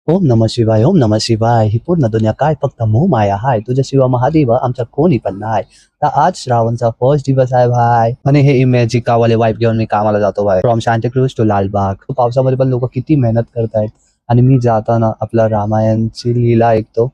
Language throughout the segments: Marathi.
ओम नमः शिवाय, ओम नमः शिवाय. ही पूर्ण दुनिया काय फक्त मोहमाया हाय. तुझ्याशिवाय महादेव आमचा कोणी पण नाही. तर आज श्रावणचा फर्स्ट दिवस आहे भाई. आणि हे इमॅजिकावाले वाईफ घेऊन मी कामाला जातो भाई. From Santacruz to Lalbaug. पावसामध्ये पण लोक किती मेहनत करतायत. आणि मी जाताना आपला रामायणची लीला ऐकतो.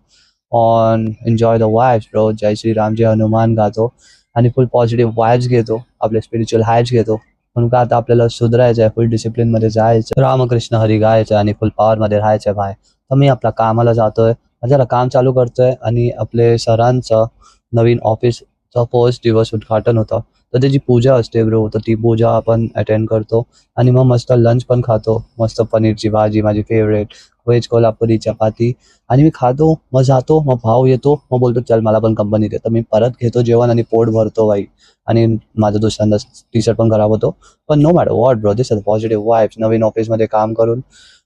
On enjoy the vibes bro. जय श्रीराम जय हनुमान गातो. आणि फुल पॉझिटिव्ह वाईब्स घेतो. आपले स्पिरिच्युअल हायच घेतो. म्हणून का आता आपल्याला सुधारायचं आहे, फुल डिसिप्लिन मध्ये जायचं, रामकृष्ण हरी गायचं आणि फुल पॉवर मध्ये राहायचं भाई. तर मी आपल्या कामाला जातोय, जरा काम चालू करतोय आणि आपले सरांचं नवीन ऑफिसचा फर्स्ट दिवस उद्घाटन होतं. तर त्याची पूजा असते ब्रो. तर ती पूजा आपण अटेंड करतो आणि मग मस्त लंच पण खातो. मस्त पनीरची भाजी माझी फेवरेट, व्हेज कोल्हापुरी चपाती. आणि मी खातो, मग जातो, मग भाव येतो, मग बोलतो चल मला पण कंपनी दे. तर मी परत घेतो जेवण आणि पोट भरतो भाई. आणि माझा दुसऱ्यांदा टी शर्ट पण खराब होतो. पण no matter what bro, this is positive vibes. नवीन ऑफिसमध्ये काम करून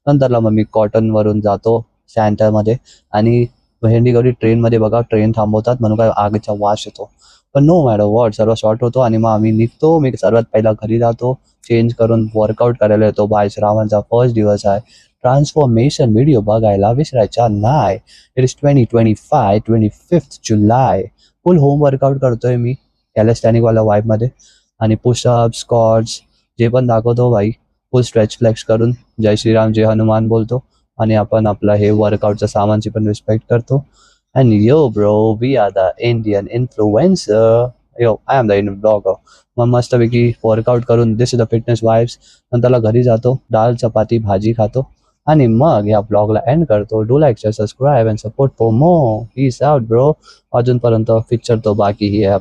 नंतरला मग मी कॉटनवरून जातो सँटरमध्ये. आणि भेंडीगौरी ट्रेनमध्ये बघा, ट्रेन थांबवतात म्हणून काय आगीचा वास येतो. पण नो मॅटर वॉट, सर्व शॉर्ट होतो आणि मग आम्ही निघतो. मी सर्वात पहिला घरी जातो, चेंज करून वर्कआउट करायला येतो. बाय श्रावणचा फर्स्ट दिवस आहे. ट्रान्सफॉर्मेशन व्हिडिओ बघायला विसरायचा नाही. It is 2025 25 July. Full home workout करतोय मी कॅलेस्टॅनिकवाला वाईबमध्ये. आणि पुशअप स्क्वॉट्स जे पण दाखवतो भाई. फुल स्ट्रेच फ्लेक्स करून जय श्रीराम जय हनुमान बोलतो. आणि आपण आपलं हे वर्कआउटच्या सामानची पण रिस्पेक्ट करतो. And yo bro, we are the Indian influencer. Yo I am the Indian blogger. मग मस्तपैकी वर्कआउट करून this is the fitness vibes. नंतरला घरी जातो, डाळ चपाती भाजी खातो. आणि मग या ब्लॉगला एंड करतो. Do like share subscribe and support for more. Peace out bro. अजूनपर्यंत पिक्चर तो बाकी ही आहे.